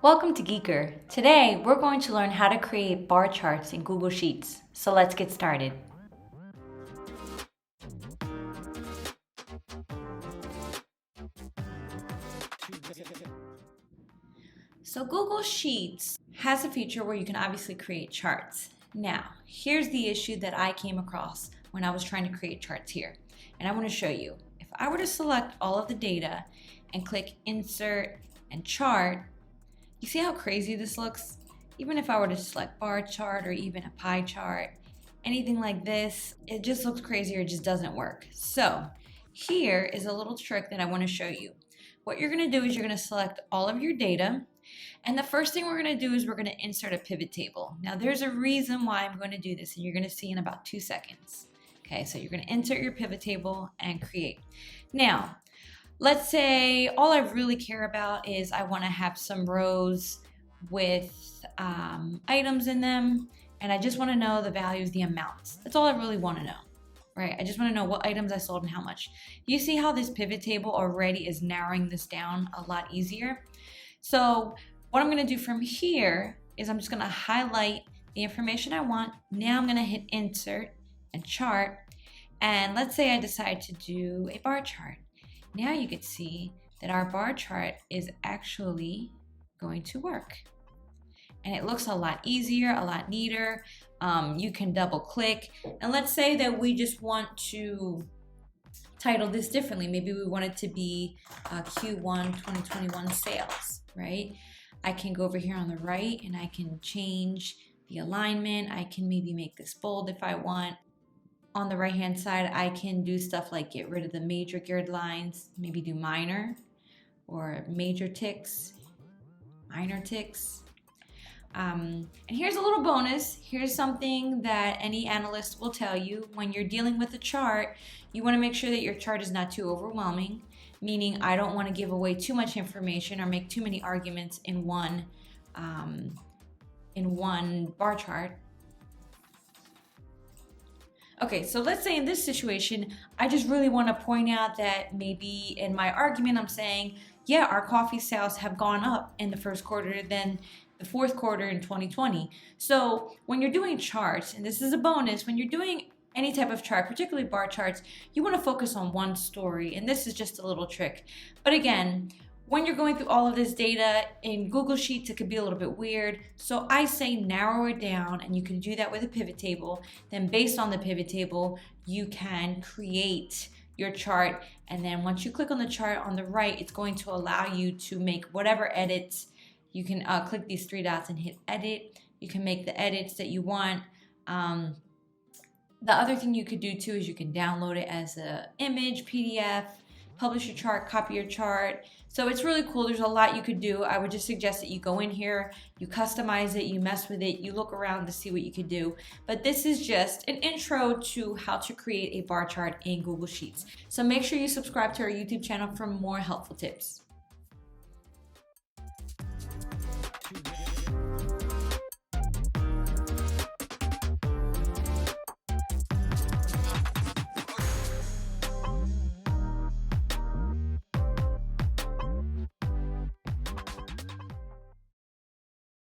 Welcome to Geeker. Today, we're going to learn how to create bar charts in Google Sheets. So let's get started. So Google Sheets has a feature where you can obviously create charts. Now, here's the issue that I came across when I was trying to create charts here. And I want to show you. If I were to select all of the data and click Insert and Chart, you see how crazy this looks? Even if I were to select bar chart or even a pie chart, anything like this, it just looks crazy or it just doesn't work. So here is a little trick that I want to show you. What you're going to do is you're going to select all of your data. And the first thing we're going to do is we're going to insert a pivot table. Now there's a reason why I'm going to do this and you're going to see in about 2 seconds. Okay, so you're going to insert your pivot table and create. Now, let's say all I really care about is I want to have some rows with items in them, and I just want to know the values, the amounts. That's all I really want to know, right? I just want to know what items I sold and how much. You see how this pivot table already is narrowing this down a lot easier? So what I'm going to do from here is I'm just going to highlight the information I want. Now I'm going to hit Insert and Chart, and let's say I decide to do a bar chart. Now you can see that our bar chart is actually going to work. And it looks a lot easier, a lot neater. You can double click. And let's say that we just want to title this differently. Maybe we want it to be Q1 2021 sales, right? I can go over here on the right and I can change the alignment. I can maybe make this bold if I want. On the right hand side, I can do stuff like get rid of the major geared lines, maybe do minor or major ticks, minor ticks. And here's a little bonus. Here's something that any analyst will tell you. When you're dealing with a chart, you want to make sure that your chart is not too overwhelming, meaning I don't want to give away too much information or make too many arguments in one bar chart. Okay, so let's say in this situation, I just really want to point out that maybe in my argument, I'm saying, yeah, our coffee sales have gone up in the first quarter than the fourth quarter in 2020. So when you're doing charts, and this is a bonus, when you're doing any type of chart, particularly bar charts, you want to focus on one story. And this is just a little trick. But again, when you're going through all of this data in Google Sheets, it could be a little bit weird. So I say narrow it down, and you can do that with a pivot table. Then based on the pivot table, you can create your chart. And then once you click on the chart on the right, it's going to allow you to make whatever edits. You can click these 3 dots and hit edit. You can make the edits that you want. The other thing you could do too is you can download it as an image, PDF, publish your chart, copy your chart. So it's really cool. There's a lot you could do. I would just suggest that you go in here, you customize it, you mess with it, you look around to see what you could do. But this is just an intro to how to create a bar chart in Google Sheets. So make sure you subscribe to our YouTube channel for more helpful tips.